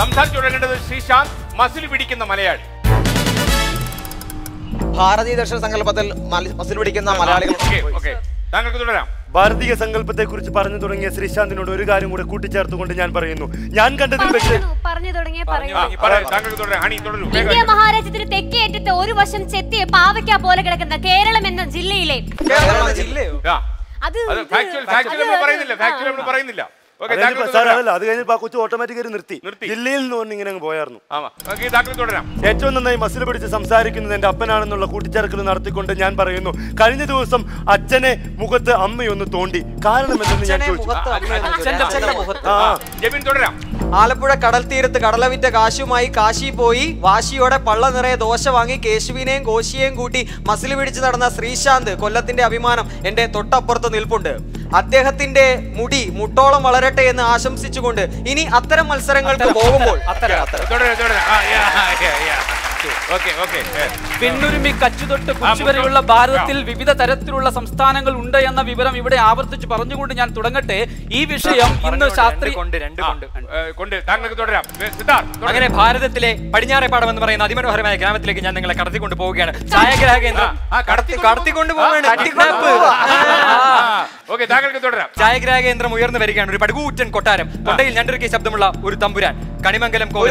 സംസാരിച്ചു തുടങ്ങേണ്ടത് ശ്രീശാന്ത് മസിൽ പിടിക്കുന്ന മലയാളി. ഭാരതീയ ദർശന സങ്കല്പത്തിൽ മസിൽ പിടിക്കുന്ന മലയാളികൾ. താങ്കൾക്ക് തുടരാം. ഭാരതീയ സങ്കല്പത്തെ കുറിച്ച് പറഞ്ഞു തുടങ്ങിയ ശ്രീശാന്തിനോട് ഒരു കാര്യം കൂടെ കൂട്ടിച്ചേർത്തുകൊണ്ട് ഞാൻ പറയുന്നു, ഞാൻ കണ്ടതിൽ വെച്ച് ഇന്ത്യ മഹാരാജ്യത്തിന് തെക്കേ അറ്റത്ത് ഒരു വശം ചെത്തിയ പാവയ്ക്ക പോലെ കിടക്കുന്ന കേരളം എന്ന ജില്ലയിലെ പറയുന്നില്ല. അത് കഴിഞ്ഞപ്പോ കൊച്ചു ഓട്ടോമാറ്റിക്കായി നിർത്തി. ജില്ലയിൽ നിന്ന് ഇങ്ങനെ പോയായിരുന്നു. ഏറ്റവും നന്നായി മസിൽ പിടിച്ച് സംസാരിക്കുന്നത് എന്റെ അപ്പനാണെന്നുള്ള കൂട്ടിച്ചേർക്കൽ നടത്തിക്കൊണ്ട് ഞാൻ പറയുന്നു, കഴിഞ്ഞ ദിവസം അച്ഛനെ മുഖത്ത് അമ്മയൊന്ന് തോണ്ടി. കാരണം എന്തെന്ന് ഞാൻ ചോദിച്ചു. ആലപ്പുഴ കടൽ തീരത്ത് കടല വിറ്റ കാശുമായി കാശി പോയി വാശിയോടെ പള്ള നിറയെ ദോശ വാങ്ങി കേശുവിനെയും കോശിയെയും കൂട്ടി മസിൽ പിടിച്ച് നടന്ന ശ്രീശാന്ത്, കൊല്ലത്തിന്റെ അഭിമാനം, എന്റെ തൊട്ടപ്പുറത്ത് നിൽപ്പുണ്ട്. അദ്ദേഹത്തിന്റെ മുടി മുട്ടോളം വളരട്ടെ എന്ന് ആശംസിച്ചുകൊണ്ട് ഇനി അത്തരം മത്സരങ്ങൾക്ക് പോകുമ്പോൾ പിന്നുരുമി കച്ചുതൊട്ട് കുച്ചുവരെയുള്ള ഭാരതത്തിൽ വിവിധ തരത്തിലുള്ള സംസ്ഥാനങ്ങൾ ഉണ്ട് എന്ന വിവരം ഇവിടെ ആവർത്തിച്ച് പറഞ്ഞുകൊണ്ട് ഞാൻ തുടങ്ങട്ടെ. ഈ വിഷയം ഇന്ന് ശാസ്ത്രീയ അങ്ങനെ ഭാരതത്തിലെ പടിഞ്ഞാറേപ്പാടം എന്ന് പറയുന്ന അതിമനോഹരമായ ഗ്രാമത്തിലേക്ക് ഞാൻ നിങ്ങളെ കടത്തിക്കൊണ്ട് പോവുകയാണ്. ഛായാഗ്രാഹ കേന്ദ്രം കടത്തിക്കൊണ്ട് പോവുകയാണ്. ഛായാഗ്രാഹ കേന്ദ്രം ഉയർന്നു വരികയാണ്. ഒരു പടുകൂറ്റൻ കൊട്ടാരം, കൊണ്ടയിൽ ഞണ്ടിറക്കിയ ശബ്ദമുള്ള ഒരു തമ്പുരാൻ, കണിമംഗലം കോവിൽ.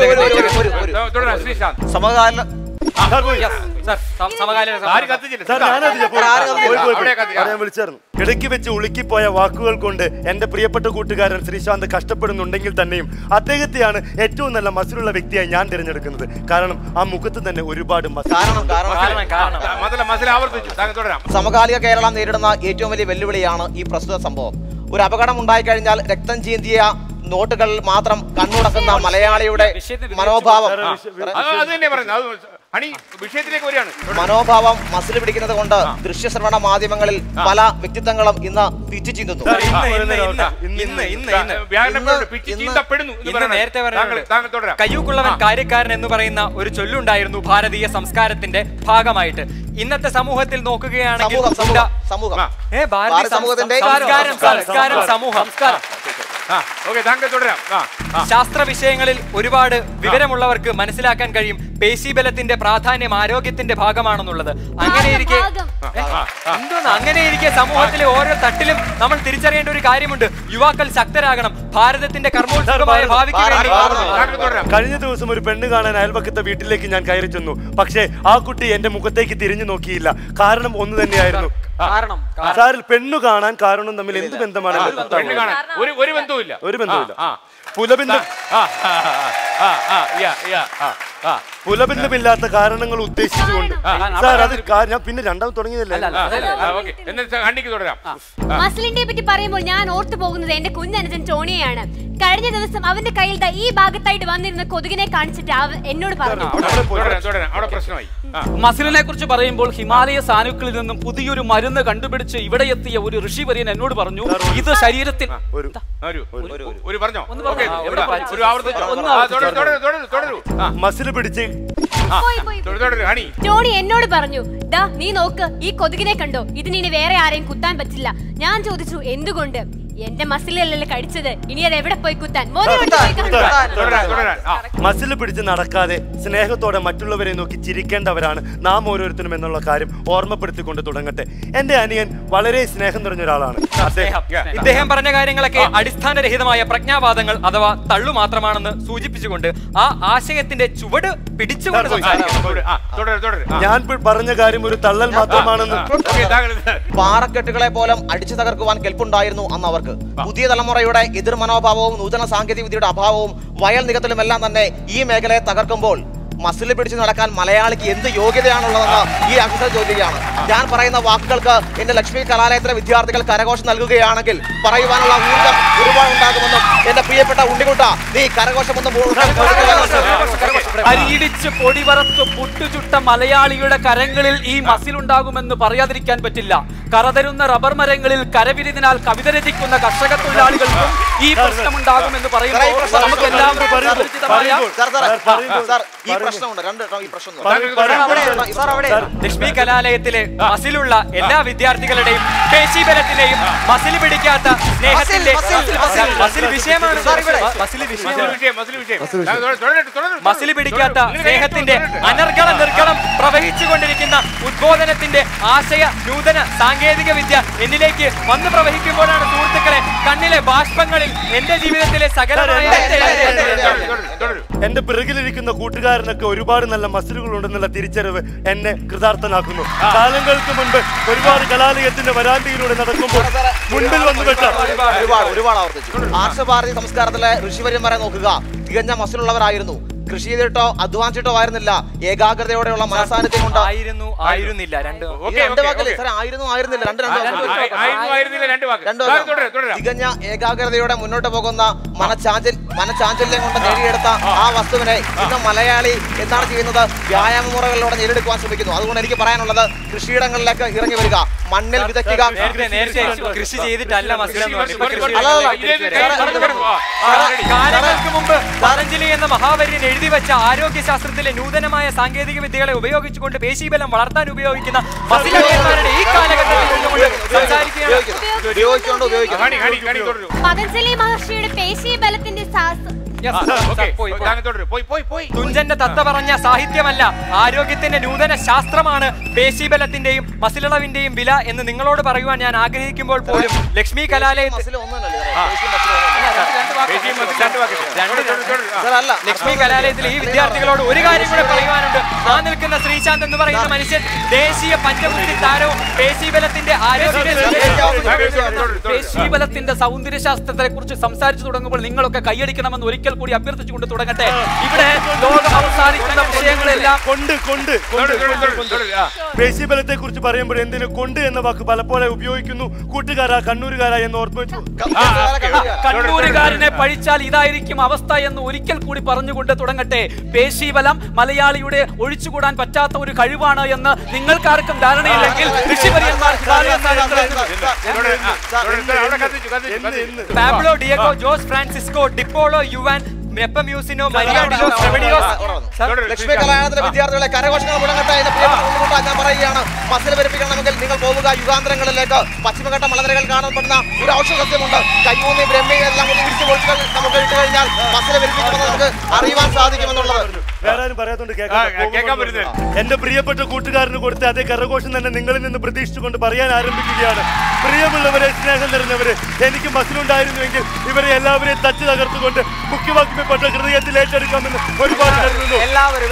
ഇടയ്ക്ക് വെച്ച് ഉളുക്കിപ്പോയ വാക്കുകൾ കൊണ്ട് എന്റെ പ്രിയപ്പെട്ട കൂട്ടുകാരൻ ശ്രീശാന്ത് കഷ്ടപ്പെടുന്നുണ്ടെങ്കിൽ തന്നെയും അദ്ദേഹത്തെയാണ് ഏറ്റവും നല്ല മസിലുള്ള വ്യക്തിയായി ഞാൻ തിരഞ്ഞെടുക്കുന്നത്. കാരണം ആ മുഖത്ത് തന്നെ ഒരുപാട് സമകാലിക കേരളം നേരിടുന്ന ഏറ്റവും വലിയ വെല്ലുവിളിയാണ് ഈ പ്രസ്തുത സംഭവം. ഒരു അപകടം ഉണ്ടായിക്കഴിഞ്ഞാൽ രക്തം ചീന്തിയ നോട്ടുകളിൽ മാത്രം കണ്ണുടക്കുന്ന മലയാളിയുടെ മനോഭാവം മസിൽ പിടിക്കുന്നത് കൊണ്ട് ദൃശ്യശ്രവണ മാധ്യമങ്ങളിൽ പല വ്യക്തിത്വങ്ങളും ഇന്ന് പിച്ചു ചീന്തുന്നു. കയ്യൂക്കുള്ളവൻ കാര്യക്കാരൻ എന്ന് പറയുന്ന ഒരു ചൊല്ലുണ്ടായിരുന്നു ഭാരതീയ സംസ്കാരത്തിന്റെ ഭാഗമായിട്ട്. ഇന്നത്തെ സമൂഹത്തിൽ നോക്കുകയാണെങ്കിൽ ശാസ്ത്ര വിഷയങ്ങളിൽ ഒരുപാട് വിവരമുള്ളവർക്ക് മനസ്സിലാക്കാൻ കഴിയും പേശീബലത്തിന്റെ പ്രാധാന്യം ആരോഗ്യത്തിന്റെ ഭാഗമാണെന്നുള്ളത്. അങ്ങനെയിരിക്കെ സമൂഹത്തിലെ ഓരോ തട്ടിലും നമ്മൾ തിരിച്ചറിയേണ്ട ഒരു കാര്യമുണ്ട്. യുവാക്കൾ ശക്തരാകണം. ഭാരതത്തിന്റെ കർമ്മോത്സവമായ ഭാവിക്ക് വേണ്ടി. കഴിഞ്ഞ ദിവസം ഒരു പെണ്ണ് കാണാൻ അയൽപക്കത്തെ വീട്ടിലേക്ക് ഞാൻ കയറി ചെന്നു. പക്ഷേ ആ കുട്ടി എന്റെ മുഖത്തേക്ക് തിരിഞ്ഞു നോക്കിയില്ല. കാരണം ഒന്ന് തന്നെയായിരുന്നു. സാറിൽ പെണ്ണു കാണാൻ കാരണവും തമ്മിൽ എന്ത് ബന്ധമാണ്? ഒരു ബന്ധവുമില്ല. പുലബന്ധമില്ലാത്ത കാരണങ്ങൾ ഉദ്ദേശിച്ചുകൊണ്ട് സാർ അത് ഞാൻ പിന്നെ രണ്ടാമത് തുടങ്ങിയതല്ലേ. മസിലിനെ പറ്റി പറയുമ്പോൾ ഞാൻ ഓർത്തു പോകുന്നത് എന്റെ കുഞ്ഞനുജൻ ടോണിയാണ്. കഴിഞ്ഞ ദിവസം അവന്റെ കയ്യിൽ ഈ ഭാഗത്തായിട്ട് വന്നിരുന്ന കൊതുകിനെ കാണിച്ചിട്ട് എന്നോട് പറഞ്ഞു. മസിലിനെ കുറിച്ച് പറയുമ്പോൾ ഹിമാലയ സാനുക്കളിൽ നിന്നും പുതിയൊരു മരുന്ന് കണ്ടുപിടിച്ച് ഇവിടെ എത്തിയ ഒരു ഋഷിവര്യൻ എന്നോട് പറഞ്ഞു, ഇത് ശരീരത്തിൽ മസിൽ പിടിച്ച് ടോണി എന്നോട് പറഞ്ഞു, ദാ നീ നോക്ക്, ഈ കൊതുകിനെ കണ്ടോ, ഇതിനി വേറെ ആരെയും കുത്താൻ പറ്റില്ല. ഞാൻ ചോദിച്ചു എന്തുകൊണ്ട്? എന്റെ മസിലല്ലേ കടിച്ചത്, ഇനി അത് എവിടെ പോയി കുത്താൻ? മസിൽ പിടിച്ച് നടക്കാതെ സ്നേഹത്തോടെ മറ്റുള്ളവരെ നോക്കി ചിരിക്കേണ്ടവരാണ് നാം ഓരോരുത്തരും എന്നുള്ള കാര്യം ഓർമ്മപ്പെടുത്തിക്കൊണ്ട് തുടങ്ങട്ടെ. എന്റെ അനിയൻ വളരെ സ്നേഹം നിറഞ്ഞ ഒരാളാണ്. ഇദ്ദേഹം പറഞ്ഞ കാര്യങ്ങളൊക്കെ അടിസ്ഥാനരഹിതമായ പ്രജ്ഞാവാദങ്ങൾ അഥവാ തള്ളു മാത്രമാണെന്ന് സൂചിപ്പിച്ചുകൊണ്ട് ആ ആശയത്തിന്റെ ചുവട് പിടിച്ചുകൊണ്ട് ഞാൻ പറഞ്ഞ കാര്യം ഒരു തള്ളൽ മാത്രമാണെന്ന്. പാറക്കെട്ടുകളെ പോലും അടിച്ചു തകർക്കുവാൻ കെൽപ്പുണ്ടായിരുന്നു അന്ന് അവർക്ക്. പുതിയ തലമുറയുടെ എതിർ മനോഭാവവും നൂതന സാങ്കേതിക വിദ്യയുടെ അഭാവവും വയൽ നികത്തലുമെല്ലാം തന്നെ ഈ മേഖലയെ തകർക്കുമ്പോൾ മസിൽ പിടിച്ച് നടക്കാൻ മലയാളിക്ക് എന്ത് യോഗ്യതയാണുള്ളതെന്ന് ഈ അക്ഷരം ചോദിക്കുകയാണ്. ഞാൻ പറയുന്ന വാക്കുകൾക്ക് എന്റെ ലക്ഷ്മി കലാലയത്തിലെ വിദ്യാർത്ഥികൾ കരഘോഷം നൽകുകയാണെങ്കിൽ പറയുവാനുള്ള ഊർജ്ജം ഒരുപാട് ഉണ്ടാകുമെന്നും എന്റെ പ്രിയപ്പെട്ട ഉണ്ണിക്കുട്ട നീ കരഘോഷമൊന്നും അരിയിടിച്ച് പൊടിവറത്ത് പുട്ടുചുട്ട മലയാളിയുടെ കരങ്ങളിൽ ഈ മസിലുണ്ടാകുമെന്ന് പറയാതിരിക്കാൻ പറ്റില്ല. കറതരുന്ന റബ്ബർ മരങ്ങളിൽ കരവിരുതിനാൽ കവിത രചിക്കുന്ന കർഷക തൊഴിലാളികൾക്കും ഈ പ്രശ്നമുണ്ടാകുമെന്ന് പറയുമ്പോൾ നമുക്ക് എല്ലാവരും ഈ പ്രശ്നമുണ്ട് ഈ പ്രശ്നം ലക്ഷ്മി കലാലയത്തിലെ മസിലുള്ള എല്ലാ വിദ്യാർത്ഥികളുടെയും പേശീബലത്തിലെയും മസിൽ പിടിക്കാത്ത സ്നേഹത്തിന്റെ മസിൽ പിടിക്കാത്ത സ്നേഹത്തിന്റെ അനർഗള നിർഗളം പ്രവഹിച്ചുകൊണ്ടിരിക്കുന്ന ഉദ്ബോധനത്തിന്റെ ആശയ നൂതന സാങ്കേതിക വിദ്യ എന്നിലേക്ക് വന്നു പ്രവഹിക്കുമ്പോഴാണ് സുഹൃത്തുക്കളെ കണ്ണിലെ ബാഷ്പങ്ങളിൽ എന്റെ ജീവിതത്തിലെ സകലമായ എന്റെ പിറകിലിരിക്കുന്ന കൂട്ടുകാരനൊക്കെ ഒരുപാട് നല്ല മസിലുകൾ ഉണ്ടെന്നുള്ള തിരിച്ചറിവ് എന്നെ കൃതാർത്ഥനാക്കുന്നു. കാലങ്ങൾക്ക് മുൻപ് ഒരുപാട് കലാലയത്തിന്റെ വരാന്തയിലൂടെ നടക്കുമ്പോൾ മുൻപിൽ വന്നു ഒരുപാട് ആവർത്തിച്ചു. ആർഷഭാരതി സംസ്കാരത്തിലെ ഋഷിവര്യന്മാരെ നോക്കുക, തികഞ്ഞ മസിലുള്ളവരായിരുന്നു. കൃഷി ചെയ്തിട്ടോ അധ്വാനിച്ചിട്ടോ ആയിരുന്നില്ല, ഏകാഗ്രതയോടെയുള്ള മനസാന്നിധ്യം കൊണ്ട് തികഞ്ഞ ഏകാഗ്രതയോടെ മുന്നോട്ട് പോകുന്ന മനചാഞ്ചല്യം കൊണ്ട് നേടിയെടുത്ത ആ വസ്തുവിനെ ഇന്ന് മലയാളി എന്താണ് ചെയ്യുന്നത്? വ്യായാമ മുറകളിലൂടെ നേടിയെടുക്കുവാൻ ശ്രമിക്കുന്നു. അതുകൊണ്ട് എനിക്ക് പറയാനുള്ളത് കൃഷിയിടങ്ങളിലേക്ക് ഇറങ്ങി വരിക, മണ്ണിൽ വിതയ്ക്കുക. കൃഷി ചെയ്തിട്ടല്ല കാലങ്ങൾക്ക് മുമ്പ് പതഞ്ജലി എന്ന മഹാവര്യൻ എഴുതി വെച്ച ആരോഗ്യശാസ്ത്രത്തിലെ നൂതനമായ സാങ്കേതിക വിദ്യകളെ ഉപയോഗിച്ചുകൊണ്ട് പേശീബലം വളർത്താൻ ഉപയോഗിക്കുന്ന മസിലടിയന്മാരുടെ ഈ കാലഘട്ടത്തിൽ പതഞ്ജലി മഹർഷിയുടെ പേശീബലത്തിന്റെ തുഞ്ചന്റെ തത്ത പറഞ്ഞ സാഹിത്യമല്ല, ആരോഗ്യത്തിന്റെ നൂതന ശാസ്ത്രമാണ് പേശീബലത്തിന്റെയും മസിലളവിന്റെയും വില എന്ന് നിങ്ങളോട് പറയുവാൻ ഞാൻ ആഗ്രഹിക്കുമ്പോൾ പോലും ലക്ഷ്മി കലാലയത്തിൽ ലക്ഷ്മി കലാലയത്തിലെ ഈ വിദ്യാർത്ഥികളോട് ഒരു കാര്യം കൂടെ പറയുവാനുണ്ട്. ആ നിൽക്കുന്ന ശ്രീശാന്ത് എന്ന് പറയുന്ന മനുഷ്യൻ ദേശീയ പഞ്ചമുഖി താരവും പേശീബലത്തിന്റെ പേശീബലത്തിന്റെ സൗന്ദര്യശാസ്ത്രത്തെ കുറിച്ച് സംസാരിച്ചു തുടങ്ങുമ്പോൾ നിങ്ങളൊക്കെ കൈയടിക്കണമെന്ന് ഒരിക്കൽ കൂടി അഭ്യർത്ഥിച്ചുകൊണ്ട് തുടങ്ങട്ടെ. ഇവിടെ ലോകം അവസാനിക്കുന്ന വിഷയങ്ങളെല്ലാം പേശീബലത്തെ കുറിച്ച് പറയുമ്പോൾ എന്തിനു കൊണ്ട് എന്ന വാക്ക് പലപ്പോഴും ഉപയോഗിക്കുന്നു. കൂട്ടുകാരാ, കണ്ണൂരുകാരാ എന്ന് ഓർമ്മിച്ചു. കണ്ണൂരുകാരനെ പഴിച്ചാൽ ഇതായിരിക്കും അവസ്ഥ എന്ന് ഒരിക്കൽ കൂടി പറഞ്ഞുകൊണ്ട് തുടങ്ങട്ടെ. പേശീബലം മലയാളിയുടെ ഒഴിച്ചുകൂടാൻ പറ്റാത്ത ഒരു കഴിവാണ് എന്ന് നിങ്ങൾക്കാർക്കും ധാരണയില്ലെങ്കിൽ Pablo Diego Jose Francisco de Paula Juan ലക്ഷ്മി കലാലയത്തിലെ വിദ്യാർത്ഥികളെ കരഘോഷങ്ങൾ മുടങ്ങട്ടെ എന്ന് ഞാൻ പറയുകയാണ്. മസിൽ പെരുപ്പിക്കണമെങ്കിൽ നിങ്ങൾ പോവുക യുഗാന്തരങ്ങളിലേക്ക്. പശ്ചിമഘട്ട മലനിരകൾ കാണപ്പെടുന്ന ഒരു ഔഷധസസ്യമുണ്ട്. കയ്യൂന്നി ബ്രഹ്മി എല്ലാം തിരിച്ചു പൊളിച്ച് നമുക്ക് ഇട്ട് കഴിഞ്ഞാൽ മസിൽ പെരുപ്പിക്കുമെന്ന് നമുക്ക് അറിയുവാൻ സാധിക്കുമെന്നുള്ളത് വേറെ ആരും പറയാത്തോണ്ട് എന്റെ പ്രിയപ്പെട്ട കൂട്ടുകാരന് കൊടുത്ത അതേ കരഘോഷം തന്നെ നിങ്ങളിൽ നിന്ന് പ്രതീക്ഷിച്ചുകൊണ്ട് പറയാൻ ആരംഭിക്കുകയാണ്. പ്രിയമുള്ളവരെ, സ്നേഹം നിറഞ്ഞവരെ, എനിക്ക് മസിലുണ്ടായിരുന്നുവെങ്കിൽ ഇവരെ എല്ലാവരെയും തച്ചു തകർത്തുകൊണ്ട് മുഖ്യവാക്യപ്പെട്ട ഹൃദയത്തിൽ ഏറ്റെടുക്കാമെന്ന് ഒരുപാട് കരുതുന്നു. എല്ലാവരും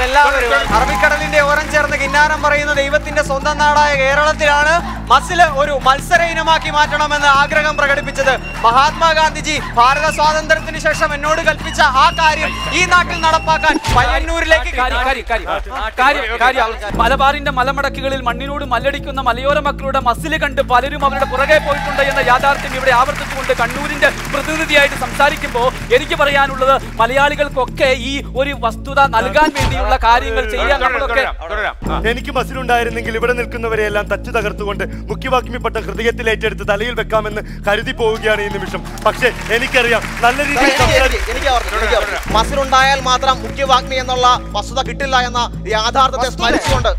അറബിക്കടലിന്റെ ഓരം ചേർന്ന് കിന്നാരം പറയുന്ന ദൈവത്തിന്റെ സ്വന്തം നാടായ കേരളത്തിലാണ് മസിൽ ഒരു മത്സര ഇനമാക്കി മാറ്റണമെന്ന് ആഗ്രഹം പ്രകടിപ്പിച്ചത്. മഹാത്മാഗാന്ധിജി ഭാരത സ്വാതന്ത്ര്യത്തിന് ശേഷം എന്നോട് കൽപ്പിച്ച ആ കാര്യം ഈ നാട്ടിൽ നടപ്പാക്കാൻ പയ്യന്നൂരിലേക്ക് മലബാറിന്റെ മലമടക്കുകളിൽ മണ്ണിനോട് മല്ലടിക്കുന്ന മലയോര മക്കളുടെ മസില് കണ്ട് പലരും അവരുടെ പുറകെ പോയിട്ടുണ്ട് എന്ന യാഥാർത്ഥ്യം ഇവിടെ ആവർത്തിച്ചുകൊണ്ട് കണ്ണൂരിന്റെ പ്രതിനിധിയായിട്ട് സംസാരിക്കുമ്പോൾ എനിക്ക് പറയാനുള്ളത്, മലയാളികൾക്കൊക്കെ ഈ ഒരു വസ്തുത നൽകാൻ വേണ്ടിയുള്ള കാര്യങ്ങൾ ചെയ്യാൻ നമ്മളൊക്കെ. എനിക്ക് മസിലുണ്ടായിരുന്നെങ്കിൽ ഇവിടെ നിൽക്കുന്നവരെയെല്ലാം തച്ചു തകർത്തുകൊണ്ട് മുഖ്യവാക്യപ്പെട്ട ഹൃദയത്തിൽ ഏറ്റെടുത്ത് തലയിൽ വെക്കാമെന്ന് കരുതി പോവുകയാണ് ഈ നിമിഷം. പക്ഷേ എനിക്കറിയാം നല്ല രീതിയിൽ മസിലുണ്ടായാൽ മാത്രം മുഖ്യവാഗ്മി എന്നുള്ള വസ്തുത കിട്ടില്ല എന്ന യാഥാർത്ഥ്യത്തെ സ്മരിച്ചുകൊണ്ട്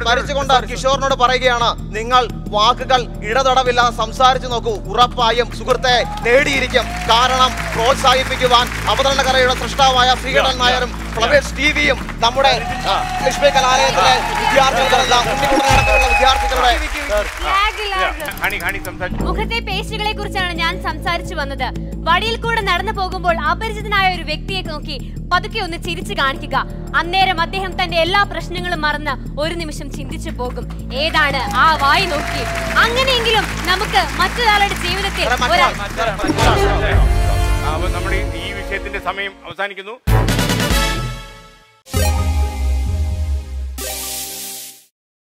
സ്മരിച്ചുകൊണ്ട് കിഷോറിനോട് പറയുകയാണ്, നിങ്ങൾ വാക്കുകൾ ഇടതടവില്ലാതെ സംസാരിച്ചു നോക്കൂ, ഉറപ്പായും സുഹൃത്തെ നേടിയിരിക്കും. കാരണം പ്രോത്സാഹിപ്പിക്കുവാൻ അവതരണ കലയുടെ സൃഷ്ടാവായ ശ്രീകണ്ഠൻ നായരും ഫ്ലവേഴ്സ് ടിവിയും നമ്മുടെ ലക്ഷ്മി കലാലയത്തിലെ വിദ്യാർത്ഥികളെല്ലാം വിദ്യാർത്ഥികളുടെ മുഖത്തെ പേശികളെ കുറിച്ചാണ് ഞാൻ സംസാരിച്ചു വന്നത്. വഴിയിൽ കൂടെ നടന്നു പോകുമ്പോൾ അപരിചിതനായ ഒരു വ്യക്തിയെ നോക്കി പതുക്കെ ഒന്ന് ചിരിച്ചു കാണിക്കുക. അന്നേരം അദ്ദേഹം തന്റെ എല്ലാ പ്രശ്നങ്ങളും മറന്ന് ഒരു നിമിഷം ചിന്തിച്ചു പോകും. ഏതാണ് ആ വായി നോക്കി. അങ്ങനെയെങ്കിലും നമുക്ക് മറ്റൊരാളുടെ ജീവിതത്തിൽ നമ്മുടെ ഈ വിഷയത്തിന്റെ സമയം അവസാനിക്കുന്നു.